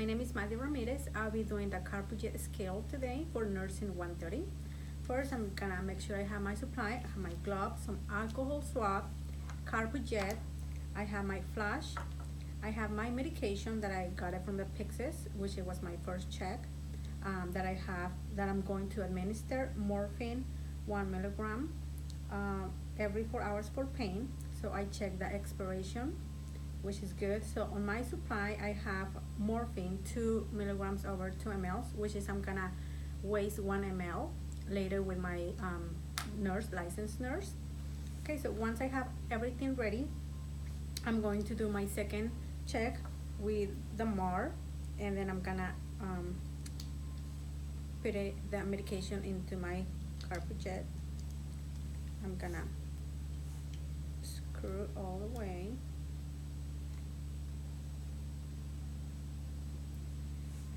my name is Ramirez. I'll be doing the Carpuject scale today for nursing 130. First, I'm gonna make sure I have my supply. I have my gloves, some alcohol swab, Carpuject. I have my flash. I have my medication that I got it from the Pixis, which it was my first check. That I'm going to administer morphine, 1 milligram, every 4 hours for pain. So I check the expiration, which is good. So on my supply, I have morphine 2 milligrams over 2 ml, which is I'm gonna waste 1 ml later with my licensed nurse. Okay, so once I have everything ready, I'm going to do my second check with the MAR, and then I'm gonna put the medication into my Carpuject. I'm gonna screw all the way.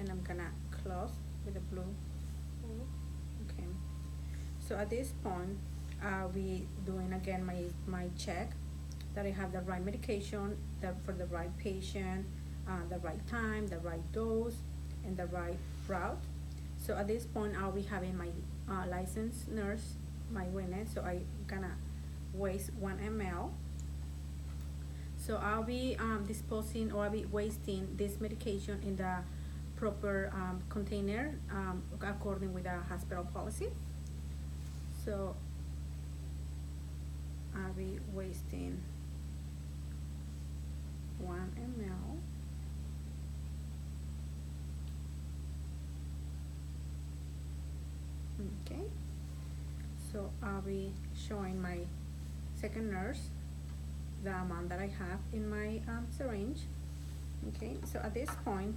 And I'm gonna close with the blue. Okay. So at this point, I'll be doing again my check that I have the right medication, for the right patient, the right time, the right dose, and the right route. So at this point, I'll be having my licensed nurse, my witness. So I'm gonna waste 1 ml. So I'll be disposing, or I'll be wasting this medication in the proper container according with the hospital policy. So I'll be wasting 1 ml. Okay, so I'll be showing my second nurse the amount that I have in my syringe. Okay, so at this point,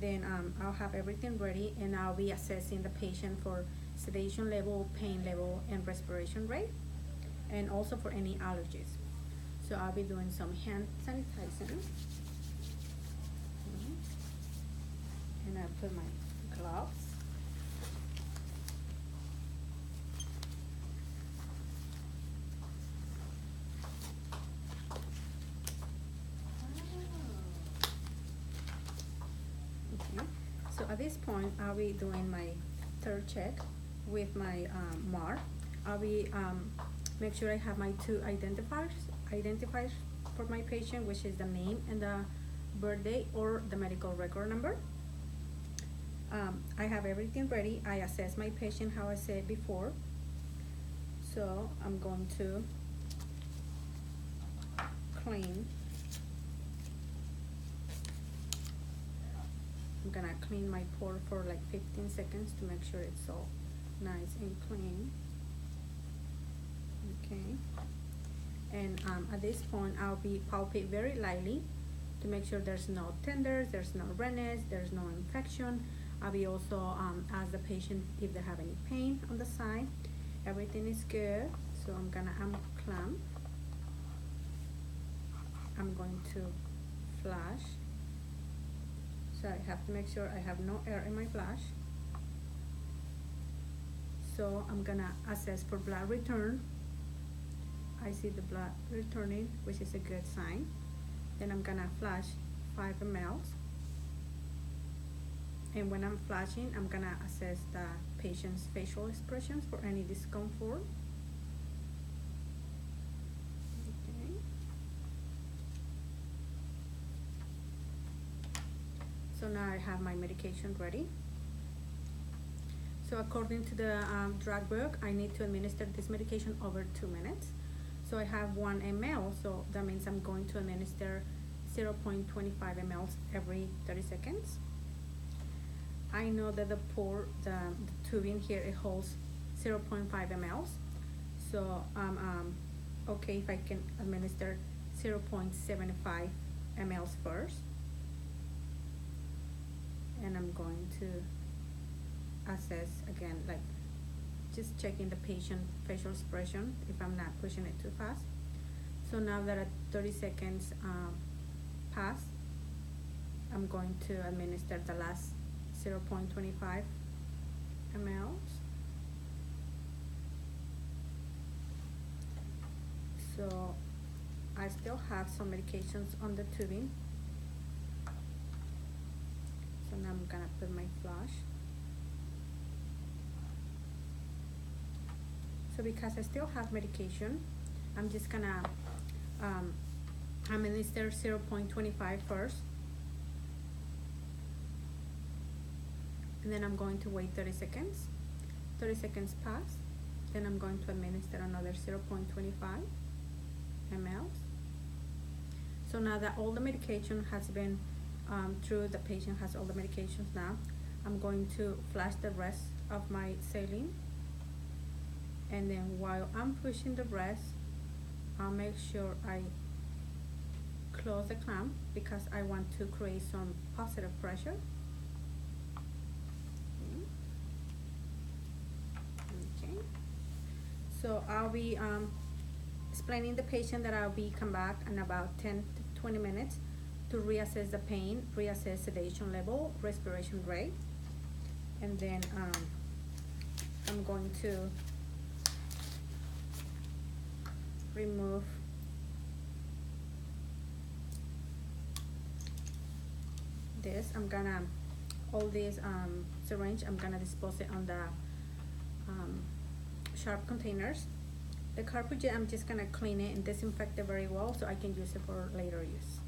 then I'll have everything ready, and I'll be assessing the patient for sedation level, pain level, and respiration rate, and also for any allergies. So I'll be doing some hand sanitizing. And I'll put my gloves. So at this point, I'll be doing my third check with my MAR. I'll be make sure I have my 2 identifiers for my patient, which is the name and the birthday or the medical record number. I have everything ready. I assess my patient how I said before. So I'm going to clean. I'm gonna clean my pore for like 15 seconds to make sure it's all nice and clean. Okay, and at this point, I'll be palpate very lightly to make sure there's no tenders, there's no redness, there's no infection. I'll be also ask the patient if they have any pain on the side. Everything is good, so I'm gonna unclamp. I'm going to flash. So I have to make sure I have no air in my flash. So I'm gonna assess for blood return. I see the blood returning, which is a good sign. Then I'm gonna flash 5 ml. And when I'm flashing, I'm gonna assess the patient's facial expressions for any discomfort. Okay. So now I have my medication ready. So according to the drug book, I need to administer this medication over 2 minutes. So I have 1 ml, so that means I'm going to administer 0.25 ml every 30 seconds. I know that the tubing here, it holds 0.5 ml. So I'm okay if I can administer 0.75 ml first. And I'm going to assess again, like just checking the patient facial expression if I'm not pushing it too fast. So now that 30 seconds pass, I'm going to administer the last 0.25 ml. So I still have some medications on the tubing. I'm gonna put my flush. So because I still have medication, I'm just gonna administer 0.25 first. And then I'm going to wait 30 seconds. 30 seconds pass. Then I'm going to administer another 0.25 ml. So now that all the medication has been through, the patient has all the medications now, I'm going to flash the rest of my saline. And then while I'm pushing the rest, I'll make sure I close the clamp because I want to create some positive pressure. Okay. So I'll be explaining the patient that I'll be come back in about 10 to 20 minutes to reassess the pain, reassess sedation level, respiration rate, and then I'm going to remove this. I'm gonna, all these syringe, I'm gonna dispose it on the sharp containers. The Carpuject, I'm just gonna clean it and disinfect it very well so I can use it for later use.